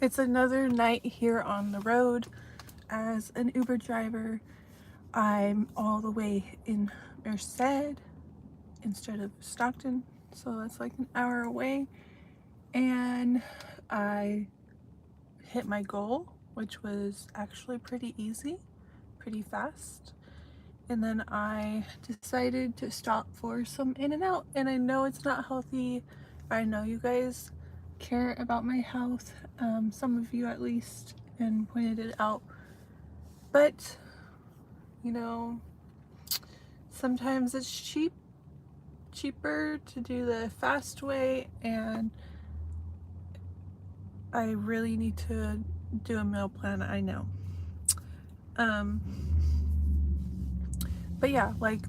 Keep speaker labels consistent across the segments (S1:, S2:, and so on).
S1: It's another night here on the road as an Uber driver. I'm all the way in Merced instead of Stockton, so that's like an hour away. And I hit my goal, which was actually pretty easy, pretty fast. And then I decided to stop for some In-N-Out. And I know it's not healthy. I know you guys care about my health, some of you at least, and pointed it out. But, you know, sometimes it's cheaper to do the fast way, and I really need to do a meal plan, I know. But yeah, like,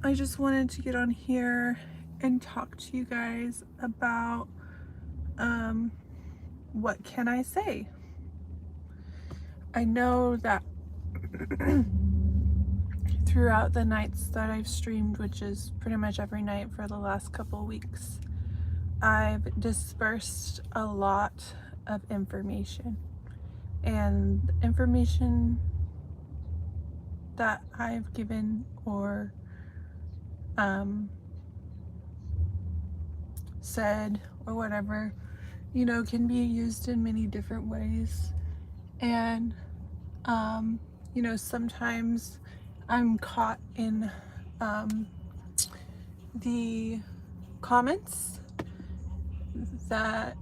S1: I just wanted to get on here and talk to you guys about what can I say? I know that throughout the nights that I've streamed, which is pretty much every night for the last couple weeks, I've dispersed a lot of information. And information that I've given or said or whatever, you know, can be used in many different ways. And, you know, sometimes I'm caught in the comments that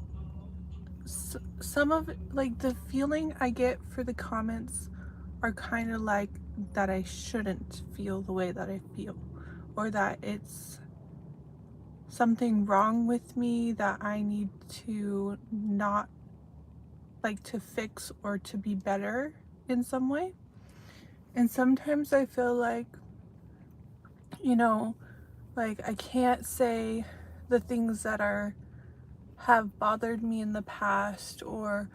S1: some of like the feeling I get for the comments are kind of like that I shouldn't feel the way that I feel, or that it's something wrong with me that I need to not like to fix or to be better in some way. And sometimes I feel like, you know, like I can't say the things that have bothered me in the past, or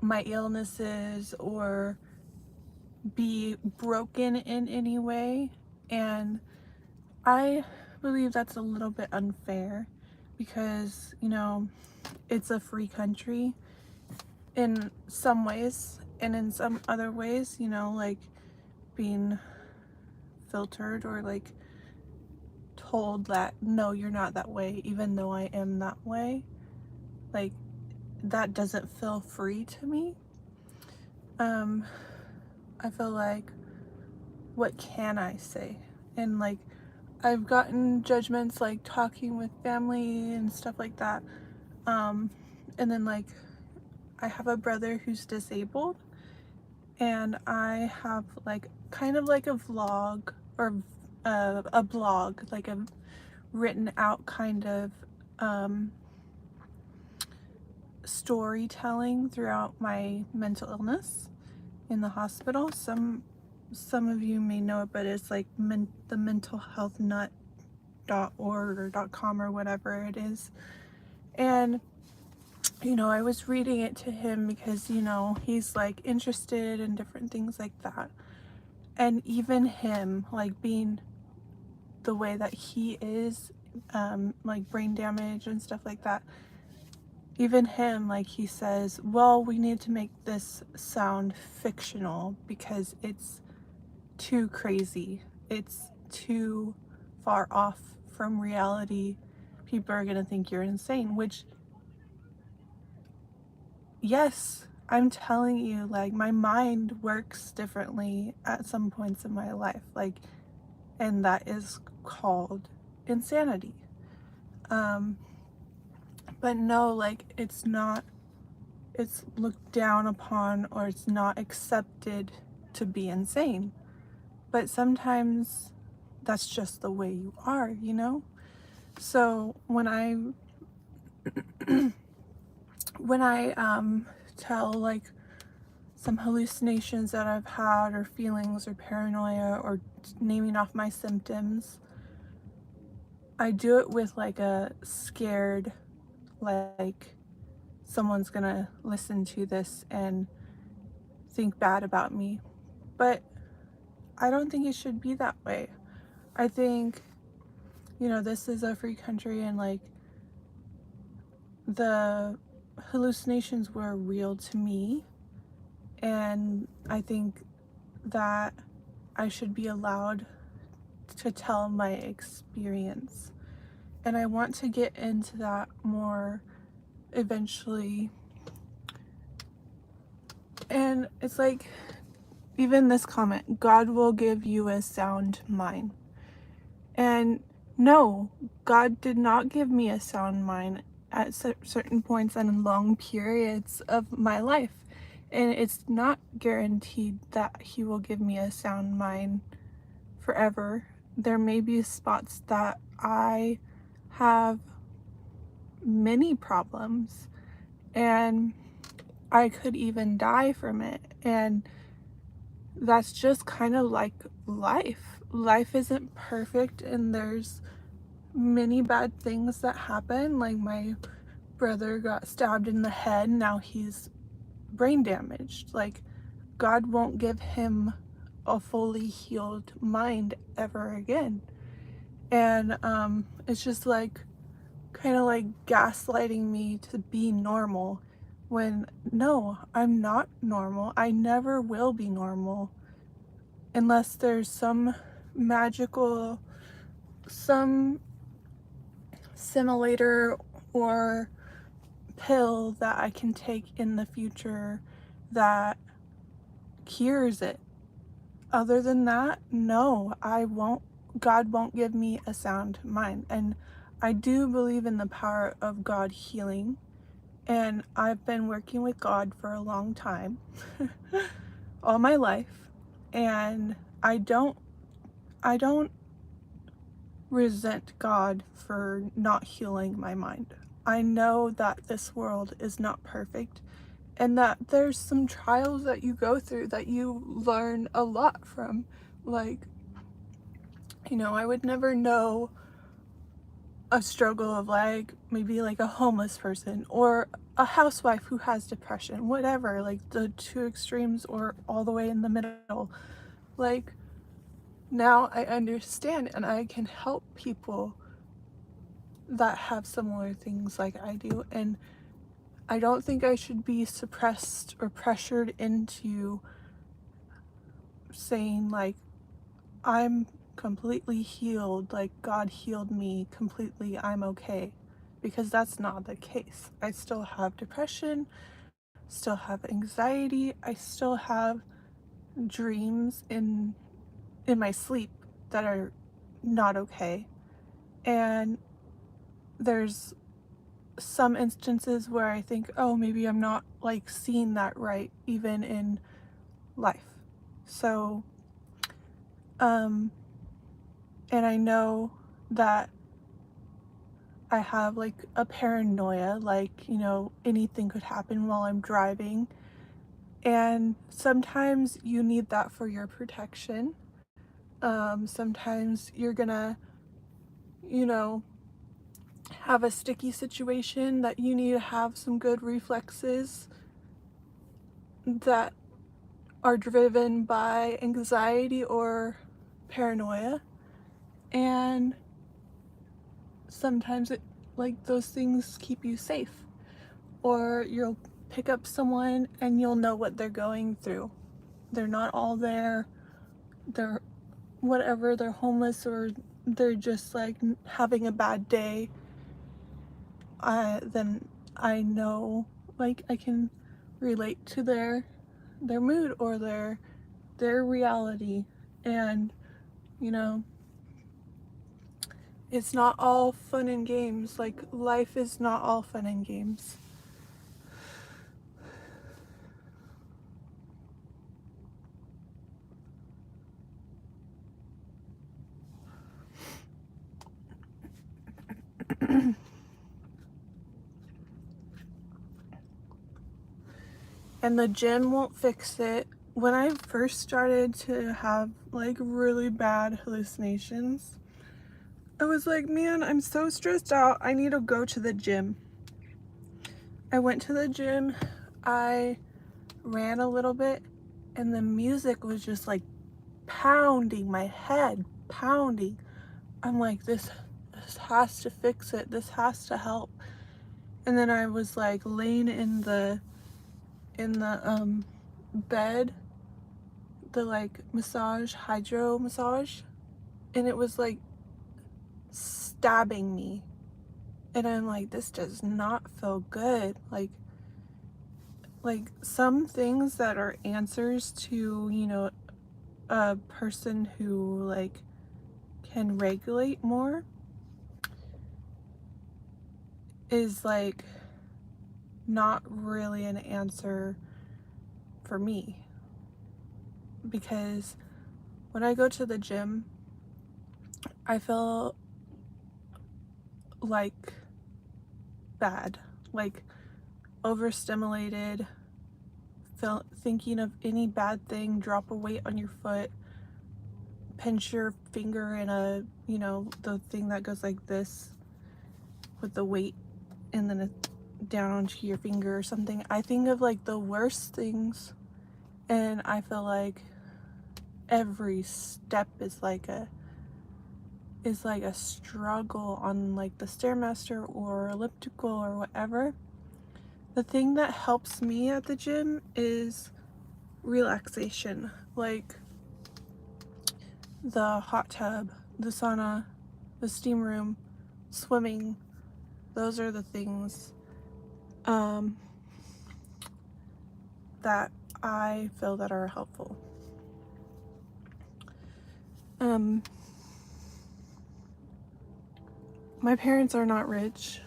S1: my illnesses, or be broken in any way. And I believe that's a little bit unfair because, you know, it's a free country in some ways, and in some other ways, you know, like being filtered or like told that no, you're not that way, even though I am that way. Like, that doesn't feel free to me. I feel like, what can I say? And like, I've gotten judgments like talking with family and stuff like that. And then like, I have a brother who's disabled, and I have like kind of like a vlog, or a blog, like a written out kind of storytelling throughout my mental illness in the hospital. Some of you may know it, but it's like the mentalhealthnut.org or .com or whatever it is. And you know, I was reading it to him because, you know, he's like interested in different things like that. And even him, like being the way that he is, like brain damage and stuff like that, even him, like he says, well, we need to make this sound fictional because it's too crazy. It's too far off from reality. People are gonna think you're insane, which, yes, I'm telling you, like, my mind works differently at some points in my life, like, and that is called insanity. But no, like, it's looked down upon, or it's not accepted to be insane. But sometimes that's just the way you are, you know? So when I tell like some hallucinations that I've had, or feelings, or paranoia, or naming off my symptoms, I do it with like a scared, like someone's gonna listen to this and think bad about me. But I don't think it should be that way. I think, you know, this is a free country, and like the hallucinations were real to me, and I think that I should be allowed to tell my experience. And I want to get into that more eventually. And it's like, even this comment, God will give you a sound mind. And no, God did not give me a sound mind at certain points and in long periods of my life. And it's not guaranteed that He will give me a sound mind forever. There may be spots that I have many problems and I could even die from it. And that's just kind of like life. Life isn't perfect, and there's many bad things that happen. Like, my brother got stabbed in the head, now he's brain damaged. Like, God won't give him a fully healed mind ever again. And it's just like kind of like gaslighting me to be normal, when no, I'm not normal. I never will be normal unless there's some magical, some simulator or pill that I can take in the future that cures it. Other than that, no, I won't. God won't give me a sound mind. And I do believe in the power of God healing. And I've been working with God for a long time, all my life. And I don't resent God for not healing my mind. I know that this world is not perfect, and that there's some trials that you go through that you learn a lot from. Like, I would never know a struggle of, like, maybe like a homeless person or a housewife who has depression, whatever, like the two extremes or all the way in the middle. Like, now I understand and I can help people that have similar things like I do. And I don't think I should be suppressed or pressured into saying, like, I'm completely healed, like God healed me completely, I'm okay. Because that's not the case. I still have depression, still have anxiety, I still have dreams in my sleep that are not okay. And there's some instances where I think, oh, maybe I'm not like seeing that right, even in life. So, and I know that I have like a paranoia, like, anything could happen while I'm driving. And sometimes you need that for your protection. Sometimes you're gonna, you know, have a sticky situation that you need to have some good reflexes that are driven by anxiety or paranoia. And sometimes like those things keep you safe, or you'll pick up someone and you'll know what they're going through. They're not all there, they're whatever, they're homeless, or they're just like having a bad day. Then I know, like, I can relate to their mood or their reality. And you know it's not all fun and games. Like, life is not all fun and games. And the gym won't fix it. When I first started to have like really bad hallucinations, I was like, man, I'm so stressed out, I need to go to the gym. I went to the gym, I ran a little bit, and the music was just like pounding my head, pounding. I'm like, this has to fix it, this has to help. And then I was like laying in the bed, the like massage, hydro massage, and it was like stabbing me. And I'm like, this does not feel good. Like some things that are answers to, you know, a person who like can regulate more is like not really an answer for me, because when I go to the gym, I feel like bad, like overstimulated, thinking of any bad thing, drop a weight on your foot, pinch your finger in a, you know, the thing that goes like this with the weight and then it down onto your finger or something. I think of like the worst things, and I feel like every step is like a struggle on like the Stairmaster or elliptical or whatever. The thing that helps me at the gym is relaxation, like the hot tub, the sauna, the steam room, swimming. Those are the things that I feel that are helpful. My parents are not rich.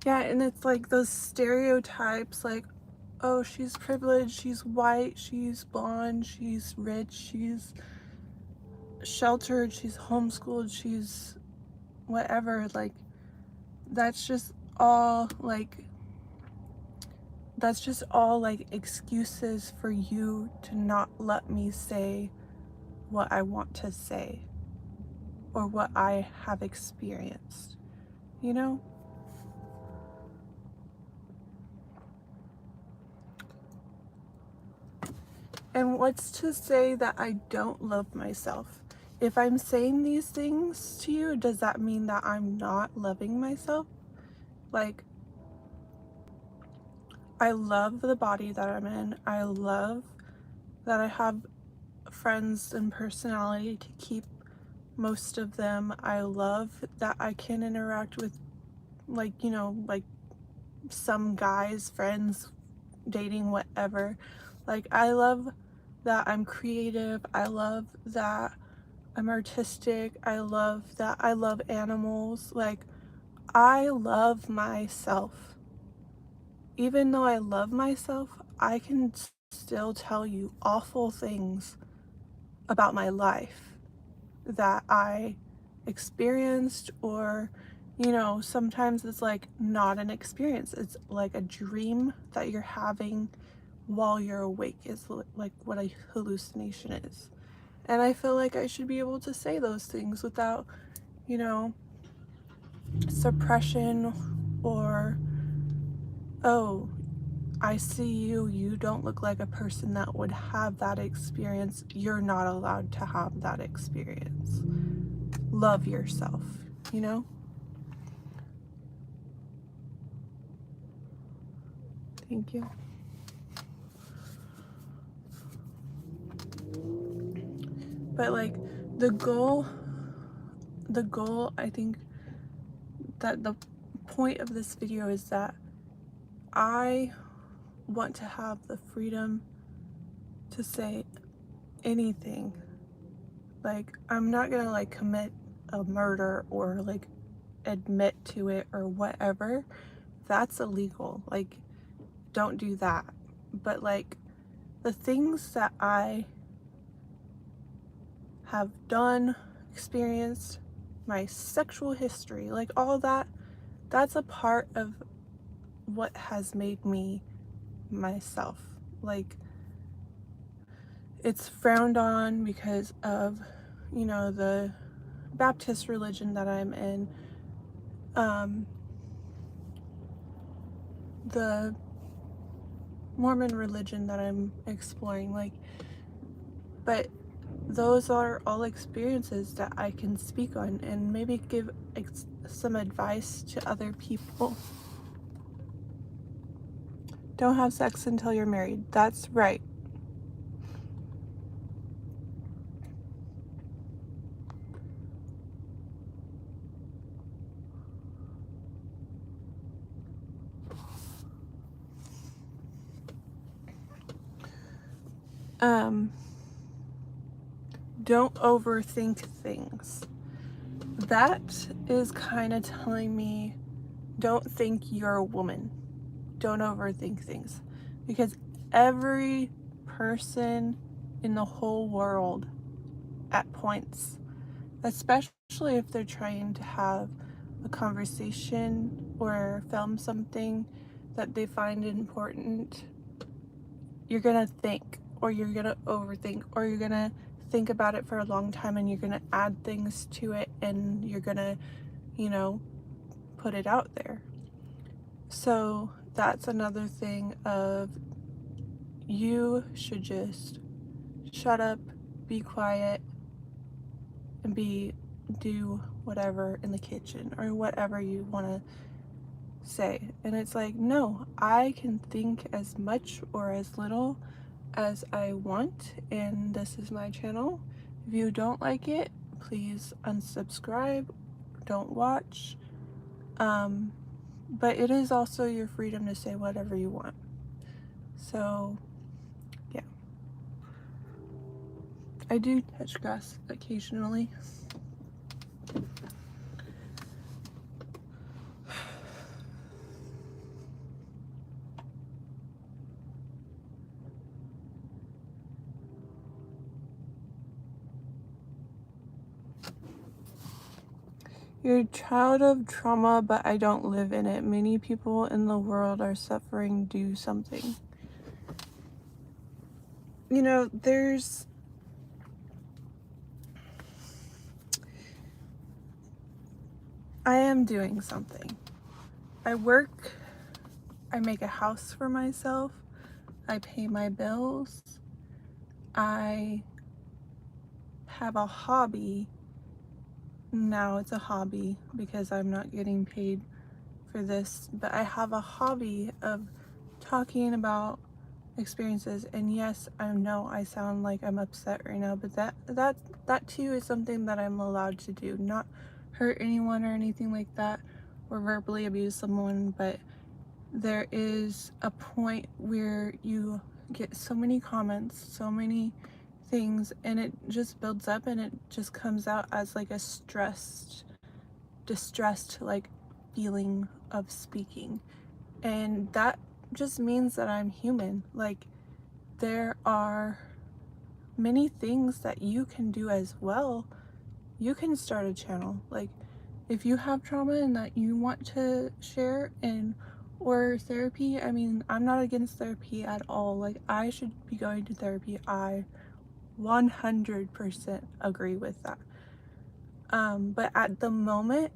S1: Yeah, and it's like those stereotypes, like, oh, she's privileged, she's white, she's blonde, she's rich, she's sheltered, she's homeschooled, she's whatever. Like, that's just all like excuses for you to not let me say what I want to say or what I have experienced, you know? And what's to say that I don't love myself? If I'm saying these things to you, does that mean that I'm not loving myself? Like, I love the body that I'm in. I love that I have friends and personality to keep most of them. I love that I can interact with, like, you know, like some guys, friends, dating, whatever. Like, I love that I'm creative. I love that I'm artistic. I love that I love animals. Like, I love myself. Even though I love myself, I can still tell you awful things about my life that I experienced, or, you know, sometimes it's like not an experience. It's like a dream that you're having while you're awake, is like what a hallucination is. And I feel like I should be able to say those things without, you know, suppression or, oh, I see you, you don't look like a person that would have that experience. You're not allowed to have that experience. Love yourself, you know? Thank you. But like the goal, I think that the point of this video is that I want to have the freedom to say anything. Like, I'm not gonna like commit a murder or like admit to it or whatever. That's illegal. Like, don't do that. But like the things that I have done, experienced, my sexual history, like all that, that's a part of what has made me myself. Like, it's frowned on because of, you know, the Baptist religion that I'm in, the Mormon religion that I'm exploring, like, but those are all experiences that I can speak on and maybe give some advice to other people. Don't have sex until you're married. That's right. Don't overthink things. That is kind of telling me, don't think you're a woman. Don't overthink things. Because every person in the whole world at points, especially if they're trying to have a conversation or film something that they find important, you're gonna think, or you're gonna overthink, or you're gonna think about it for a long time, and you're gonna add things to it, and you're gonna, put it out there. So that's another thing of, you should just shut up, be quiet, and do whatever in the kitchen or whatever you want to say. And it's like, no, I can think as much or as little as I want, and this is my channel. If you don't like it, please unsubscribe, don't watch. But it is also your freedom to say whatever you want. So yeah, I do touch grass occasionally. You're a child of trauma, but I don't live in it. Many people in the world are suffering. Do something. I am doing something. I work, I make a house for myself, I pay my bills, I have a hobby. Now it's a hobby because I'm not getting paid for this, but I have a hobby of talking about experiences. And yes, I know I sound like I'm upset right now, but that too is something that I'm allowed to do. Not hurt anyone or anything like that, or verbally abuse someone, but there is a point where you get so many comments, so many things, and it just builds up, and it just comes out as like a distressed like feeling of speaking. And that just means that I'm human. Like, there are many things that you can do as well. You can start a channel. Like, if you have trauma and that you want to share, or therapy, I mean, I'm not against therapy at all. Like, I should be going to therapy. I 100% agree with that. But at the moment,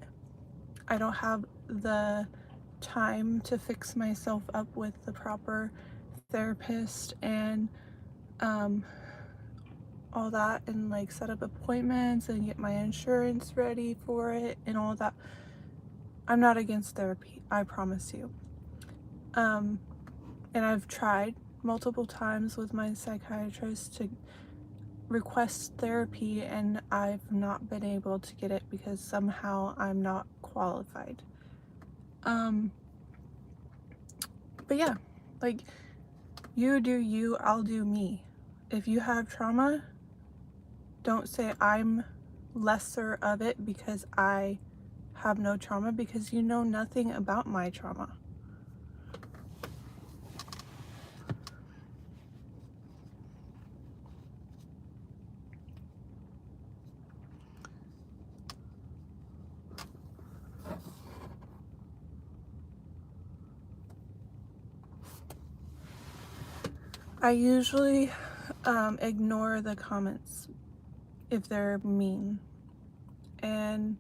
S1: I don't have the time to fix myself up with the proper therapist and all that, and like set up appointments and get my insurance ready for it and all that. I'm not against therapy, I promise you. And I've tried multiple times with my psychiatrist to request therapy, and I've not been able to get it because somehow I'm not qualified. But yeah, like, you do you, I'll do me. If you have trauma, don't say I'm lesser of it because I have no trauma, because you know nothing about my trauma. I usually ignore the comments if they're mean. And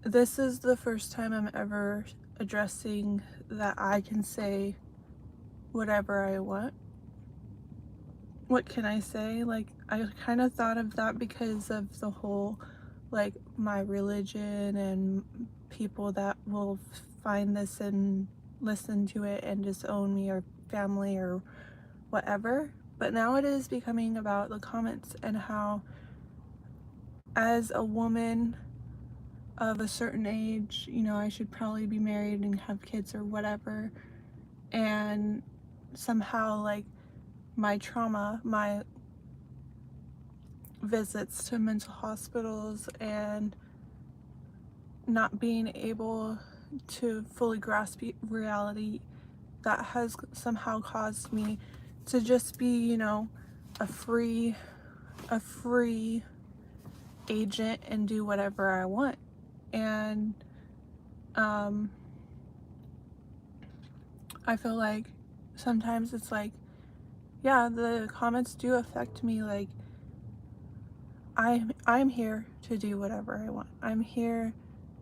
S1: this is the first time I'm ever addressing that I can say whatever I want. What can I say? Like, I kind of thought of that because of the whole, like, my religion and people that will find this and listen to it and disown me, or family or whatever. But now it is becoming about the comments and how, as a woman of a certain age, you know, I should probably be married and have kids or whatever. And somehow, like, my trauma, my visits to mental hospitals, and not being able to fully grasp reality, that has somehow caused me to just be, you know, a free agent and do whatever I want. And I feel like sometimes it's like, yeah, the comments do affect me. Like, I'm here to do whatever I want. I'm here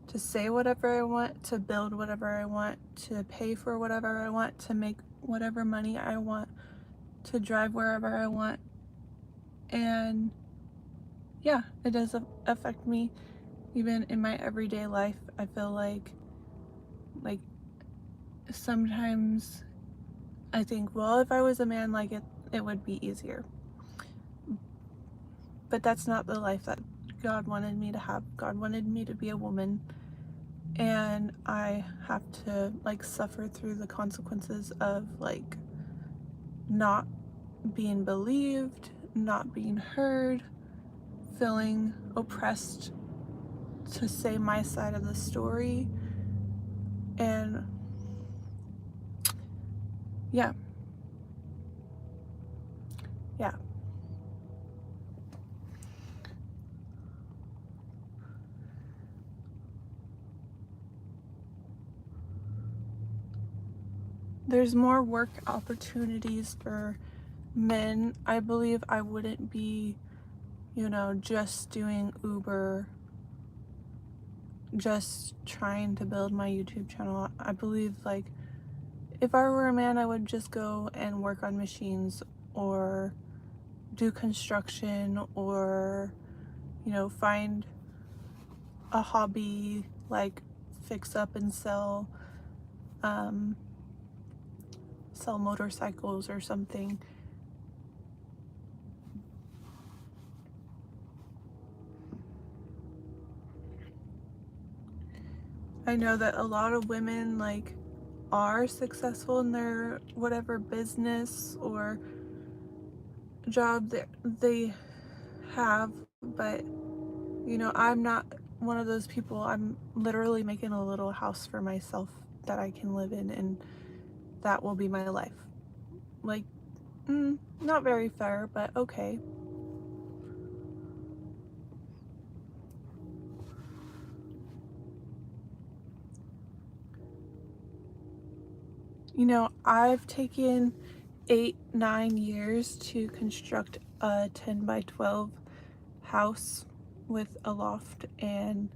S1: to say whatever I want, to build whatever I want, to pay for whatever I want, to make whatever money I want, to drive wherever I want. And yeah, it does affect me even in my everyday life. I feel like sometimes I think, well, if I was a man, like, it would be easier. But that's not the life that God wanted me to have. God wanted me to be a woman, and I have to, like, suffer through the consequences of, like, not being believed, not being heard, feeling oppressed to say my side of the story. And yeah, yeah. There's more work opportunities for men. I believe I wouldn't be, you know, just doing Uber, just trying to build my YouTube channel. I believe, like, if I were a man, I would just go and work on machines, or do construction, or, you know, find a hobby, like fix up and sell motorcycles or something. I know that a lot of women, like, are successful in their whatever business or job that they have, but, you know, I'm not one of those people. I'm literally making a little house for myself that I can live in, and that will be my life. Like, not very fair, but okay. You know, I've taken 8-9 years to construct a 10 by 12 house with a loft, and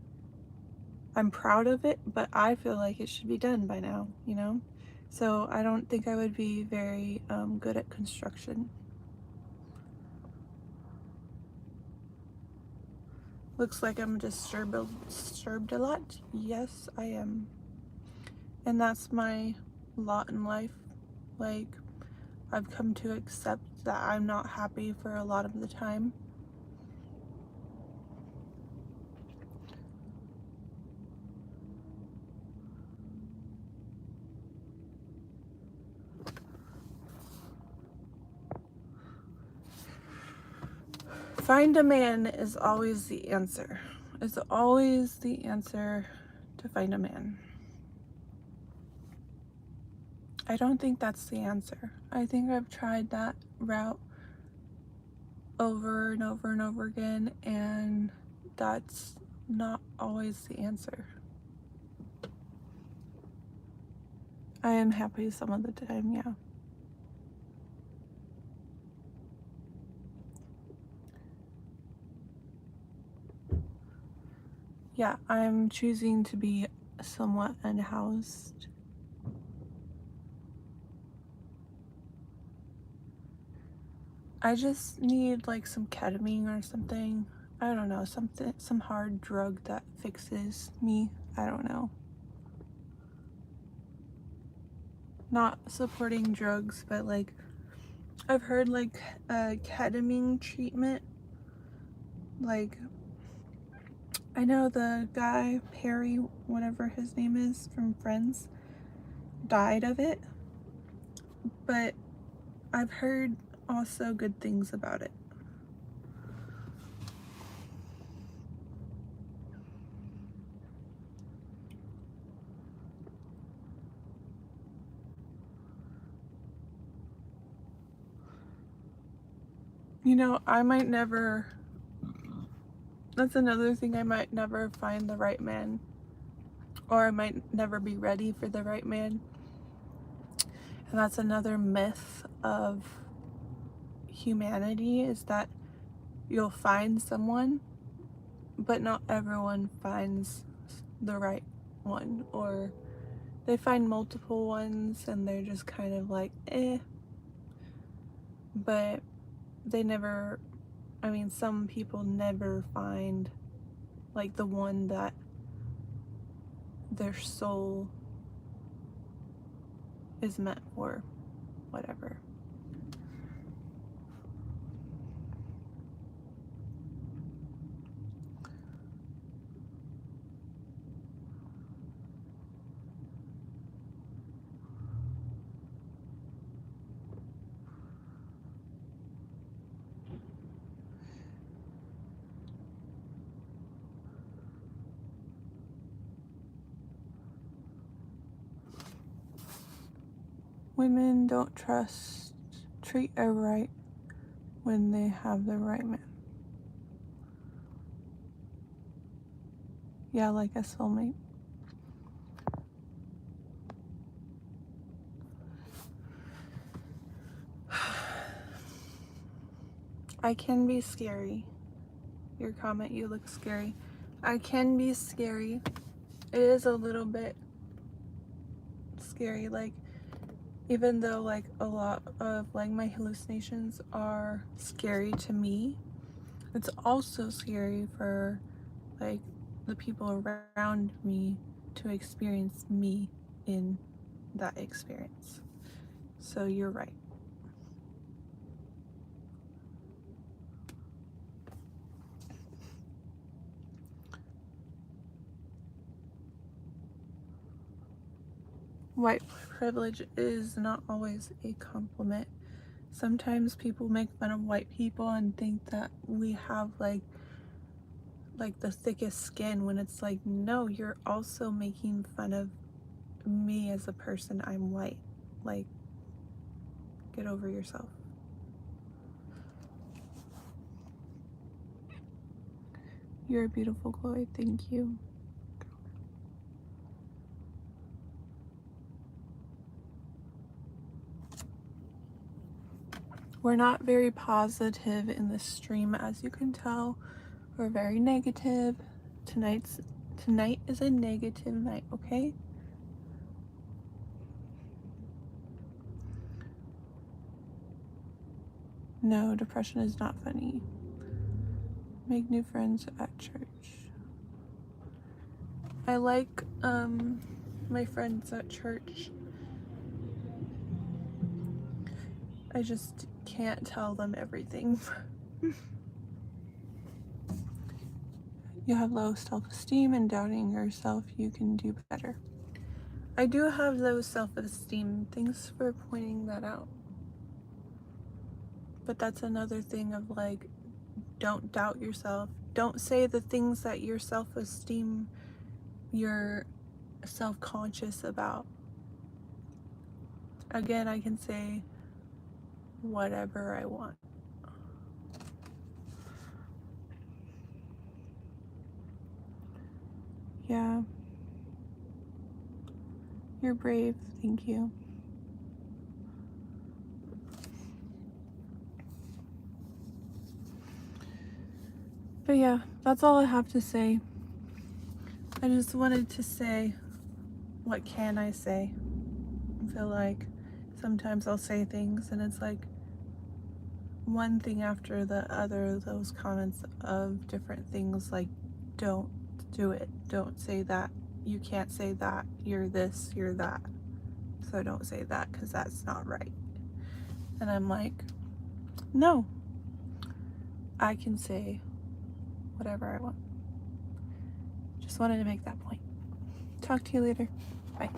S1: I'm proud of it, but I feel like it should be done by now, you know? So I don't think I would be very good at construction. Looks like I'm disturbed a lot. Yes, I am. And that's my lot in life. Like, I've come to accept that I'm not happy for a lot of the time. Find a man is always the answer. It's always the answer to find a man. I don't think that's the answer. I think I've tried that route over and over and over again, and that's not always the answer. I am happy some of the time, yeah. Yeah, I'm choosing to be somewhat unhoused. I just need, like, some ketamine or something. I don't know, some hard drug that fixes me. I don't know. Not supporting drugs, but like I've heard like ketamine treatment. Like I know the guy Perry, whatever his name is from Friends, died of it, but I've heard also good things about it. You know, that's another thing, I might never find the right man, or I might never be ready for the right man. And that's another myth of humanity, is that you'll find someone, but not everyone finds the right one, or they find multiple ones and they're just kind of like, but they never, I mean, some people never find like the one that their soul is meant for, whatever. Women don't treat a right when they have the right man. Yeah, like a soulmate. I can be scary. Your comment, you look scary. I can be scary. It is a little bit scary, like, even though like a lot of like my hallucinations are scary to me, it's also scary for like the people around me to experience me in that experience. So you're right. White privilege is not always a compliment. Sometimes people make fun of white people and think that we have like the thickest skin, when it's like, no, you're also making fun of me as a person. I'm white. Like, get over yourself. You're beautiful, Chloe. Thank you. We're not very positive in this stream, as you can tell. We're very negative. Tonight is a negative night, okay? No, depression is not funny. Make new friends at church. I like my friends at church. I just can't tell them everything. You have low self-esteem and doubting yourself. You can do better. I do have low self-esteem. Thanks for pointing that out. But that's another thing of like, don't doubt yourself. Don't say the things that your self-esteem, you're self-conscious about. Again, I can say whatever I want. Yeah. You're brave. Thank you. But yeah, that's all I have to say. I just wanted to say, what can I say? I feel like sometimes I'll say things and it's like, one thing after the other, those comments of different things like, don't do it, don't say that, you can't say that, you're this, you're that, so don't say that because that's not right. And I'm like, no, I can say whatever I want. Just wanted to make that point. Talk to you later. Bye.